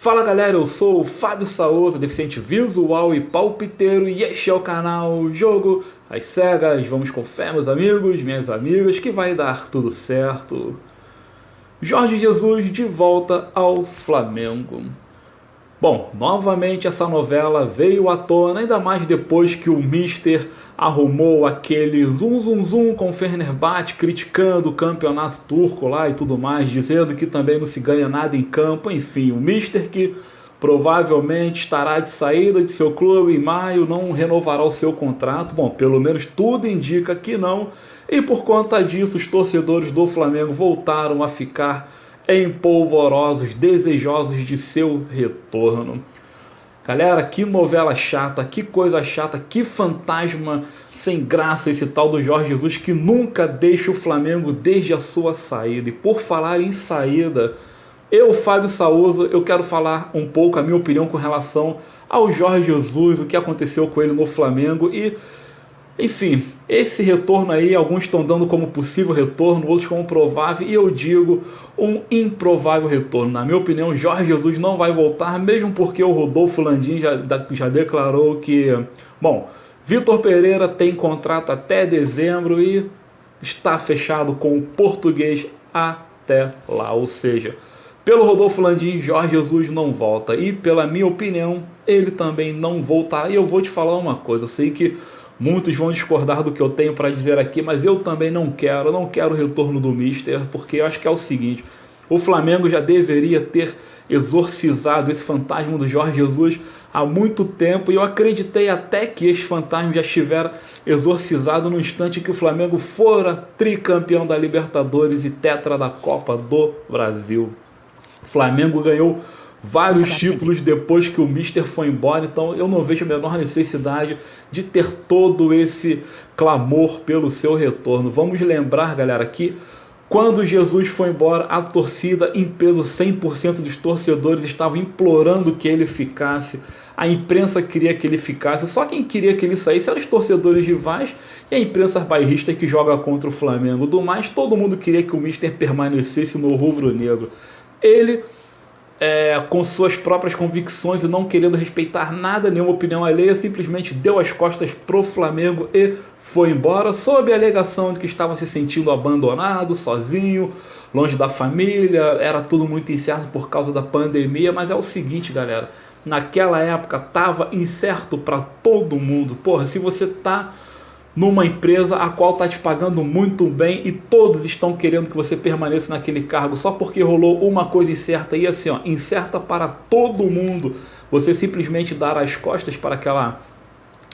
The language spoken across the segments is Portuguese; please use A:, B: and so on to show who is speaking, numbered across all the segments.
A: Fala galera, eu sou o Fábio Saoza, deficiente visual e palpiteiro, e este é o canal Jogo às Cegas. Vamos com fé, meus amigos, minhas amigas, que vai dar tudo certo. Jorge Jesus de volta ao Flamengo. Bom, novamente essa novela veio à tona, ainda mais depois que o Mister arrumou aquele zum com o Fenerbahçe, criticando o campeonato turco lá e tudo mais, dizendo que também não se ganha nada em campo. Enfim, o Mister, que provavelmente estará de saída de seu clube em maio, não renovará o seu contrato. Bom, pelo menos tudo indica que não, e por conta disso os torcedores do Flamengo voltaram a ficar empolvorosos, desejosos de seu retorno. Galera, que novela chata, que coisa chata, que fantasma sem graça esse tal do Jorge Jesus, que nunca deixa o Flamengo desde a sua saída. E por falar em saída, eu, Fábio Saoza, eu quero falar um pouco a minha opinião com relação ao Jorge Jesus, o que aconteceu com ele no Flamengo e... Enfim, esse retorno aí, alguns estão dando como possível retorno, outros como provável, e eu digo um improvável retorno. Na minha opinião, Jorge Jesus não vai voltar, mesmo porque o Rodolfo Landim já declarou que, bom, Vitor Pereira tem contrato até dezembro e está fechado com o Português até lá, ou seja, pelo Rodolfo Landim, Jorge Jesus não volta, e pela minha opinião, ele também não voltará. E eu vou te falar uma coisa, eu sei que muitos vão discordar do que eu tenho para dizer aqui, mas eu também não quero o retorno do Mister, porque eu acho que é o seguinte, o Flamengo já deveria ter exorcizado esse fantasma do Jorge Jesus há muito tempo, e eu acreditei até que esse fantasma já estivera exorcizado no instante que o Flamengo fora tricampeão da Libertadores e tetra da Copa do Brasil. O Flamengo ganhou vários títulos depois que o Mister foi embora, então eu não vejo a menor necessidade de ter todo esse clamor pelo seu retorno. Vamos lembrar, galera, que quando Jesus foi embora, a torcida em peso, 100% dos torcedores estavam implorando que ele ficasse, a imprensa queria que ele ficasse, só quem queria que ele saísse eram os torcedores rivais e a imprensa bairrista que joga contra o Flamengo. Do mais, todo mundo queria que o Mister permanecesse no rubro-negro. Ele... com suas próprias convicções e não querendo respeitar nada, nenhuma opinião alheia, simplesmente deu as costas pro Flamengo e foi embora, sob a alegação de que estava se sentindo abandonado, sozinho, longe da família, era tudo muito incerto por causa da pandemia. Mas é o seguinte, galera, naquela época estava incerto para todo mundo. Porra, se você tá numa empresa a qual está te pagando muito bem e todos estão querendo que você permaneça naquele cargo só porque rolou uma coisa incerta, e assim, ó, incerta para todo mundo, você simplesmente dar as costas para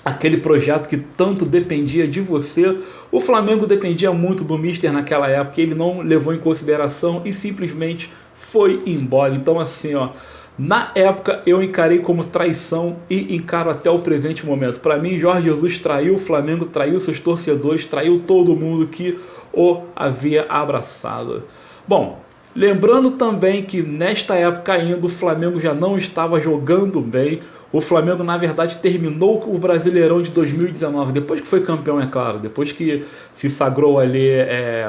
A: aquele projeto que tanto dependia de você. O Flamengo dependia muito do Mister naquela época, ele não levou em consideração e simplesmente foi embora. Então assim, ó, na época eu encarei como traição e encaro até o presente momento. Para mim, Jorge Jesus traiu o Flamengo, traiu seus torcedores, traiu todo mundo que o havia abraçado. Bom, lembrando também que nesta época ainda o Flamengo já não estava jogando bem. O Flamengo, na verdade, terminou o Brasileirão de 2019, depois que foi campeão, é claro, depois que se sagrou ali,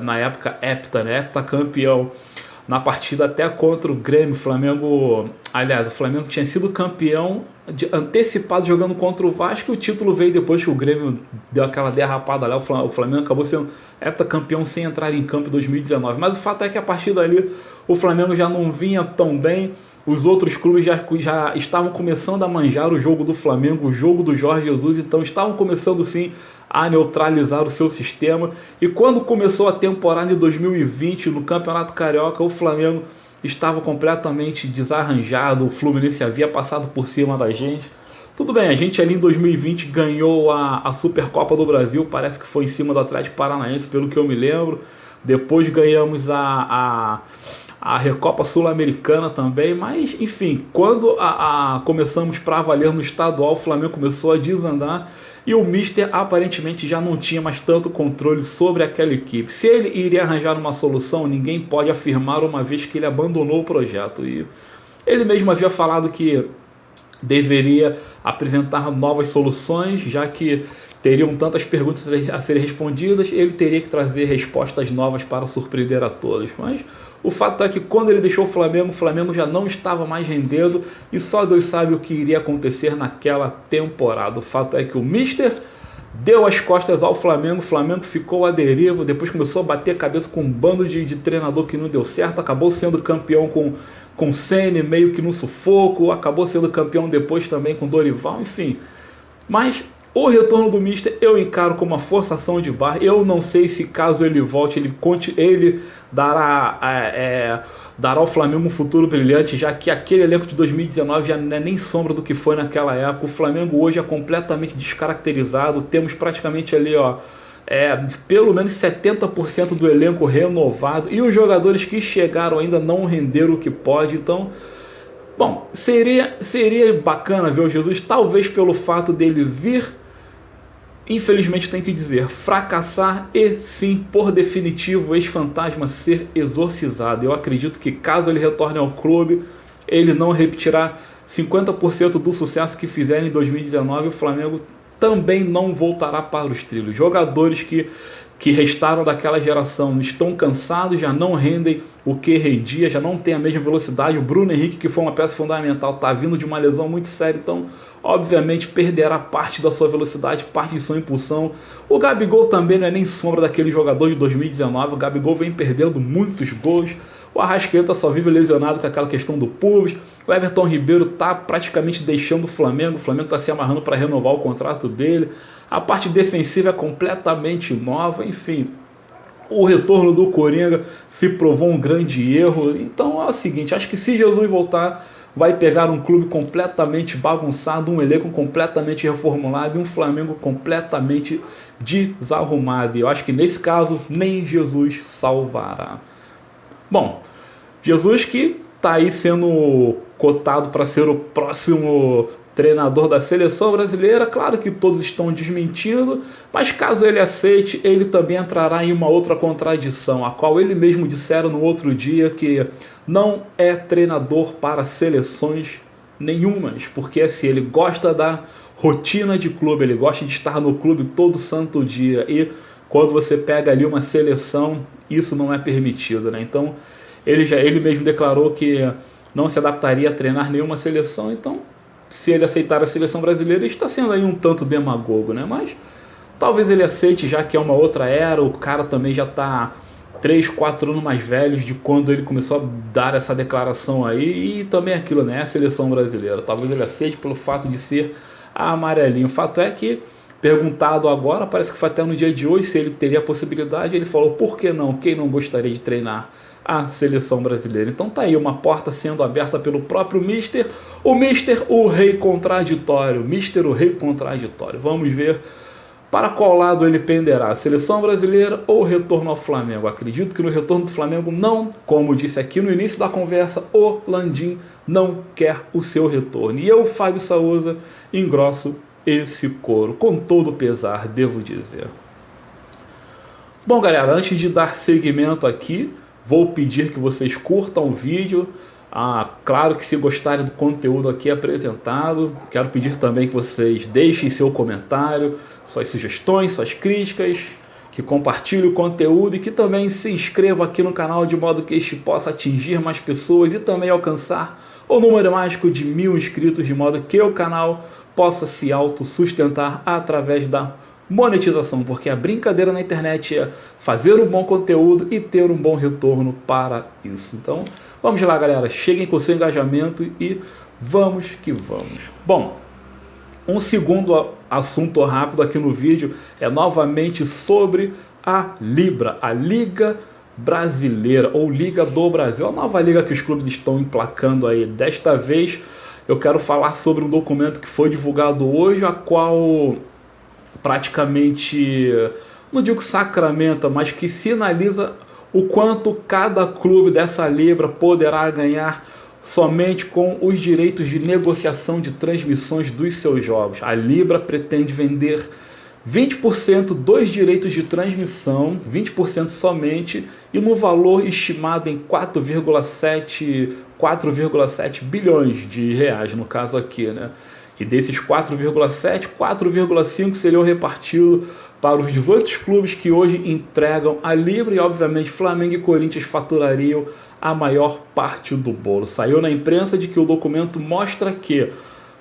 A: na época, heptacampeão. Na partida até contra o Grêmio, o Flamengo tinha sido campeão antecipado jogando contra o Vasco, e o título veio depois que o Grêmio deu aquela derrapada lá. O Flamengo acabou sendo heptacampeão sem entrar em campo em 2019. Mas o fato é que a partir dali o Flamengo já não vinha tão bem, os outros clubes já estavam começando a manjar o jogo do Flamengo, o jogo do Jorge Jesus, então estavam começando sim a neutralizar o seu sistema. E quando começou a temporada de 2020 no Campeonato Carioca, o Flamengo estava completamente desarranjado, o Fluminense havia passado por cima da gente. Tudo bem, a gente ali em 2020 ganhou a Supercopa do Brasil, parece que foi em cima do Atlético Paranaense, pelo que eu me lembro. Depois ganhamos a Recopa Sul-Americana também, mas enfim, quando começamos para valer no estadual, o Flamengo começou a desandar e o Mister aparentemente já não tinha mais tanto controle sobre aquela equipe. Se ele iria arranjar uma solução, ninguém pode afirmar, uma vez que ele abandonou o projeto. E ele mesmo havia falado que deveria apresentar novas soluções, já que teriam tantas perguntas a serem respondidas, ele teria que trazer respostas novas para surpreender a todos. Mas o fato é que quando ele deixou o Flamengo já não estava mais rendendo e só Deus sabe o que iria acontecer naquela temporada. O fato é que o Mister deu as costas ao Flamengo, o Flamengo ficou à deriva, depois começou a bater a cabeça com um bando de treinador que não deu certo, acabou sendo campeão com Ceni meio que no sufoco, acabou sendo campeão depois também com Dorival, enfim. Mas o retorno do Mister eu encaro como uma forçação de barra. Eu não sei se caso ele volte, ele dará ao Flamengo um futuro brilhante, já que aquele elenco de 2019 já não é nem sombra do que foi naquela época. O Flamengo hoje é completamente descaracterizado, temos praticamente ali, pelo menos 70% do elenco renovado, e os jogadores que chegaram ainda não renderam o que pode. Então, bom, seria bacana ver o Jesus, talvez pelo fato dele vir, infelizmente tem que dizer, fracassar e sim, por definitivo, o ex-fantasma ser exorcizado. Eu acredito que caso ele retorne ao clube, ele não repetirá 50% do sucesso que fizeram em 2019, o Flamengo também não voltará para os trilhos. Jogadores que restaram daquela geração estão cansados, já não rendem o que rendia, já não tem a mesma velocidade. O Bruno Henrique, que foi uma peça fundamental, está vindo de uma lesão muito séria, então obviamente perderá parte da sua velocidade, parte de sua impulsão. O Gabigol também não é nem sombra daquele jogador de 2019, o Gabigol vem perdendo muitos gols. O Arrascaeta só vive lesionado com aquela questão do pubis. O Everton Ribeiro está praticamente deixando o Flamengo está se amarrando para renovar o contrato dele. A parte defensiva é completamente nova, enfim. O retorno do Coringa se provou um grande erro. Então é o seguinte, acho que se Jesus voltar, vai pegar um clube completamente bagunçado, um elenco completamente reformulado e um Flamengo completamente desarrumado. E eu acho que nesse caso nem Jesus salvará. Bom, Jesus que está aí sendo cotado para ser o próximo treinador da seleção brasileira, claro que todos estão desmentindo, mas caso ele aceite, ele também entrará em uma outra contradição, a qual ele mesmo dissera no outro dia que não é treinador para seleções nenhumas, porque assim, ele gosta da rotina de clube, ele gosta de estar no clube todo santo dia, e quando você pega ali uma seleção, isso não é permitido, né? Então, ele mesmo declarou que não se adaptaria a treinar nenhuma seleção, então se ele aceitar a seleção brasileira, ele está sendo aí um tanto demagogo, né? Mas talvez ele aceite, já que é uma outra era, o cara também já está 3, 4 anos mais velho de quando ele começou a dar essa declaração aí, e também aquilo, né? É a seleção brasileira. Talvez ele aceite pelo fato de ser amarelinho. O fato é que, perguntado agora, parece que foi até no dia de hoje, se ele teria a possibilidade, ele falou, por que não? Quem não gostaria de treinar a seleção brasileira? Então tá aí uma porta sendo aberta pelo próprio Mister, o rei contraditório, Mister, o rei contraditório. Vamos ver para qual lado ele penderá, a seleção brasileira ou o retorno ao Flamengo. Acredito que no retorno do Flamengo não, como disse aqui no início da conversa, o Landim não quer o seu retorno. E eu, Fábio Souza, engrosso esse coro, com todo pesar, devo dizer. Bom, galera, antes de dar seguimento aqui, vou pedir que vocês curtam o vídeo. Claro que se gostarem do conteúdo aqui apresentado, quero pedir também que vocês deixem seu comentário, suas sugestões, suas críticas, que compartilhem o conteúdo e que também se inscreva aqui no canal de modo que este possa atingir mais pessoas e também alcançar o número mágico de 1000 inscritos, de modo que o canal possa se autossustentar através da monetização, porque a brincadeira na internet é fazer um bom conteúdo e ter um bom retorno para isso. Então, vamos lá, galera, cheguem com seu engajamento e vamos que vamos. Bom, um segundo assunto rápido aqui no vídeo é novamente sobre a Libra, a Liga Brasileira, ou Liga do Brasil, a nova liga que os clubes estão emplacando aí. Desta vez, eu quero falar sobre um documento que foi divulgado hoje, a qual praticamente, não digo sacramenta, mas que sinaliza o quanto cada clube dessa Libra poderá ganhar somente com os direitos de negociação de transmissões dos seus jogos. A Libra pretende vender 20% dos direitos de transmissão, 20% somente, e no valor estimado em 4,7 bilhões de reais, no caso aqui, né? E desses 4,7, 4,5 seriam repartidos para os 18 clubes que hoje entregam a Libra, e obviamente Flamengo e Corinthians faturariam a maior parte do bolo. Saiu na imprensa de que o documento mostra que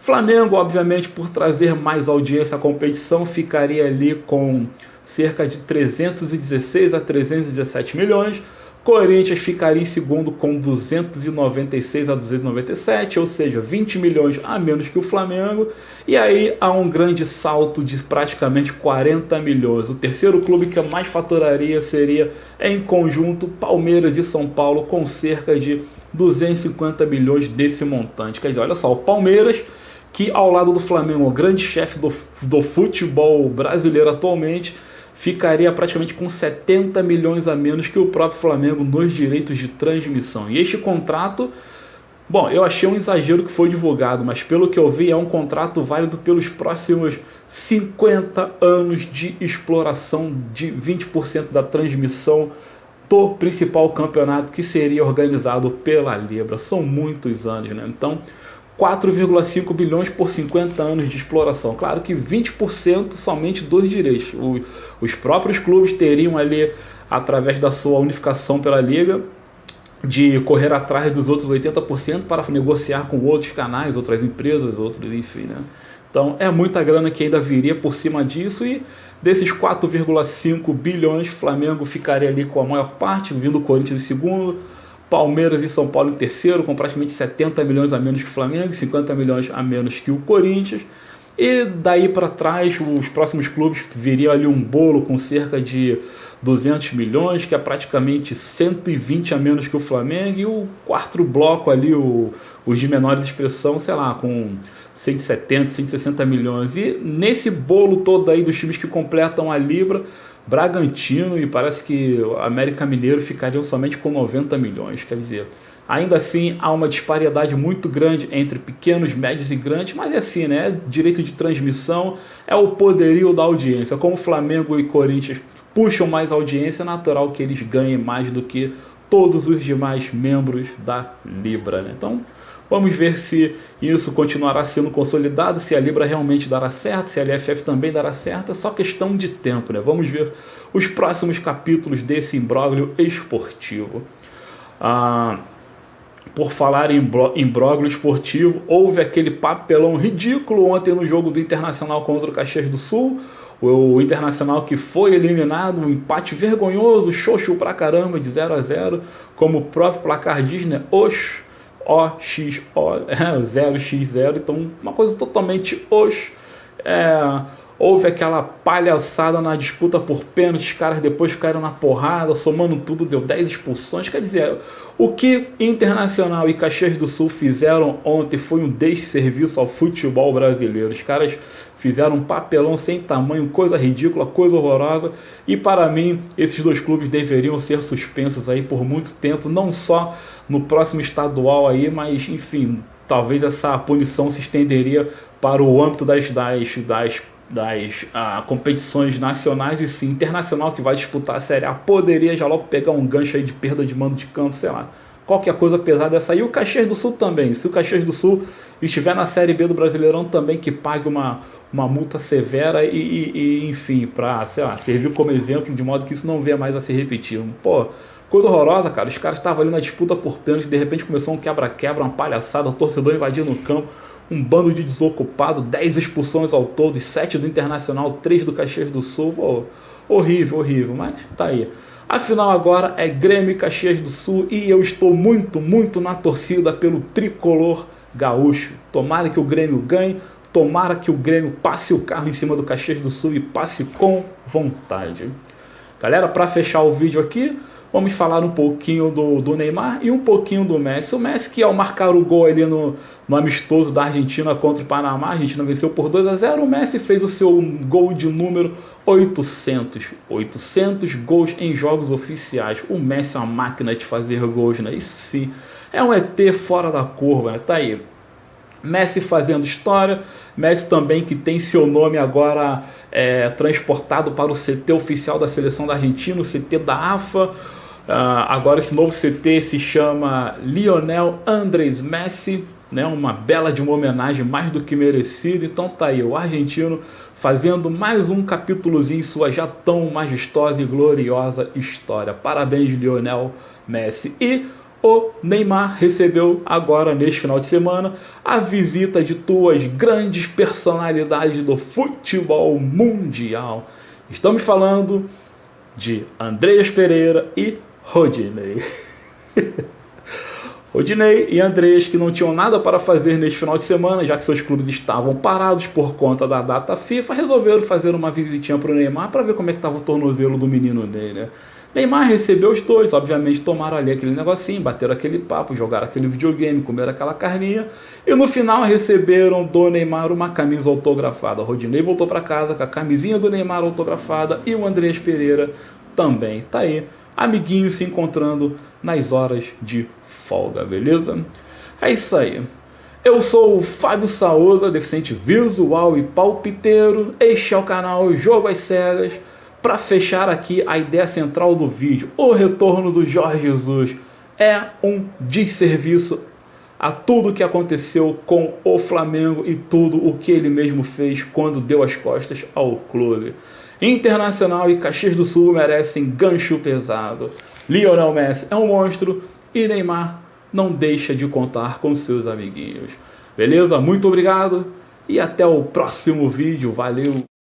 A: Flamengo, obviamente, por trazer mais audiência à competição, ficaria ali com cerca de 316 a 317 milhões. Corinthians ficaria em segundo com 296 a 297, ou seja, 20 milhões a menos que o Flamengo. E aí há um grande salto de praticamente 40 milhões. O terceiro clube que mais faturaria seria, em conjunto, Palmeiras e São Paulo, com cerca de 250 milhões desse montante. Quer dizer, olha só, o Palmeiras, que ao lado do Flamengo, o grande chefe do futebol brasileiro atualmente, ficaria praticamente com 70 milhões a menos que o próprio Flamengo nos direitos de transmissão. E este contrato, bom, eu achei um exagero que foi divulgado, mas pelo que eu vi é um contrato válido pelos próximos 50 anos de exploração de 20% da transmissão do principal campeonato que seria organizado pela Libra. São muitos anos, né? Então, 4,5 bilhões por 50 anos de exploração. Claro que 20% somente dos direitos. Os próprios clubes teriam ali, através da sua unificação pela Liga, de correr atrás dos outros 80% para negociar com outros canais, outras empresas, outros, enfim, né? Então é muita grana que ainda viria por cima disso, e desses 4,5 bilhões, Flamengo ficaria ali com a maior parte, vindo o Corinthians em segundo, Palmeiras e São Paulo em terceiro, com praticamente 70 milhões a menos que o Flamengo, 50 milhões a menos que o Corinthians. E daí para trás, os próximos clubes viriam ali um bolo com cerca de 200 milhões, que é praticamente 120 a menos que o Flamengo. E o quarto bloco ali, os de menores expressão, sei lá, com 170, 160 milhões. E nesse bolo todo aí dos times que completam a Libra, Bragantino e parece que o América Mineiro ficariam somente com 90 milhões. Quer dizer, ainda assim há uma disparidade muito grande entre pequenos, médios e grandes, mas é assim, né? É direito de transmissão, é o poderio da audiência. Como Flamengo e Corinthians puxam mais audiência, é natural que eles ganhem mais do que todos os demais membros da Libra, né? Então, vamos ver se isso continuará sendo consolidado, se a Libra realmente dará certo, se a LFF também dará certo. É só questão de tempo, né? Vamos ver os próximos capítulos desse imbróglio esportivo. Por falar em imbróglio esportivo, houve aquele papelão ridículo ontem no jogo do Internacional contra o Caxias do Sul. O Internacional que foi eliminado, um empate vergonhoso, xoxo pra caramba, de 0-0, como o próprio placar diz, né? OXO, 0x0, então uma coisa totalmente houve aquela palhaçada na disputa por pênaltis, os caras depois caíram na porrada, somando tudo deu 10 expulsões. Quer dizer, o que Internacional e Caxias do Sul fizeram ontem foi um desserviço ao futebol brasileiro. Os caras fizeram um papelão sem tamanho, coisa ridícula, coisa horrorosa, e para mim esses dois clubes deveriam ser suspensos aí por muito tempo, não só no próximo estadual aí, mas enfim, talvez essa punição se estenderia para o âmbito das competições nacionais, e sim, Internacional que vai disputar a Série A poderia já logo pegar um gancho aí de perda de mando de campo, sei lá, qualquer coisa pesada dessa. E o Caxias do Sul também, se o Caxias do Sul estiver na Série B do Brasileirão, também que pague uma multa severa e enfim, para, sei lá, servir como exemplo, de modo que isso não venha mais a se repetir. Pô, coisa horrorosa, cara. Os caras estavam ali na disputa por pênalti, de repente começou um quebra-quebra, uma palhaçada, o torcedor invadindo o campo, um bando de desocupado, 10 expulsões ao todo, 7 do Internacional, 3 do Caxias do Sul. Pô, horrível, horrível, mas tá aí. A final agora é Grêmio e Caxias do Sul, e eu estou muito, muito na torcida pelo tricolor gaúcho. Tomara que o Grêmio ganhe, tomara que o Grêmio passe o carro em cima do Caxias do Sul e passe com vontade. Galera, para fechar o vídeo aqui, vamos falar um pouquinho do Neymar e um pouquinho do Messi. O Messi, que ao marcar o gol ali no amistoso da Argentina contra o Panamá, a Argentina venceu por 2-0, o Messi fez o seu gol de número 800. 800 gols em jogos oficiais. O Messi é uma máquina de fazer gols, né? Isso sim, é um ET fora da curva, né? Tá aí. Messi fazendo história, Messi também que tem seu nome agora transportado para o CT oficial da seleção da Argentina, o CT da AFA. Agora esse novo CT se chama Lionel Andrés Messi, né? Uma bela de uma homenagem mais do que merecida. Então tá aí, o argentino fazendo mais um capítulozinho em sua já tão majestosa e gloriosa história. Parabéns, Lionel Messi. E o Neymar recebeu agora, neste final de semana, a visita de duas grandes personalidades do futebol mundial. Estamos falando de Andreas Pereira e Rodinei. Rodinei e Andreas, que não tinham nada para fazer neste final de semana, já que seus clubes estavam parados por conta da data FIFA, resolveram fazer uma visitinha para o Neymar para ver como é que estava o tornozelo do menino dele, né? Neymar recebeu os dois, obviamente tomaram ali aquele negocinho, bateram aquele papo, jogaram aquele videogame, comeram aquela carninha, e no final receberam do Neymar uma camisa autografada. O Rodinei voltou para casa com a camisinha do Neymar autografada e o Andreas Pereira também. Tá aí, amiguinhos se encontrando nas horas de folga, beleza? É isso aí. Eu sou o Fábio Saoza, deficiente visual e palpiteiro. Este é o canal Jogo às Cegas. Para fechar aqui a ideia central do vídeo, o retorno do Jorge Jesus é um desserviço a tudo que aconteceu com o Flamengo e tudo o que ele mesmo fez quando deu as costas ao clube. Internacional e Caxias do Sul merecem gancho pesado. Lionel Messi é um monstro e Neymar não deixa de contar com seus amiguinhos. Beleza? Muito obrigado e até o próximo vídeo. Valeu!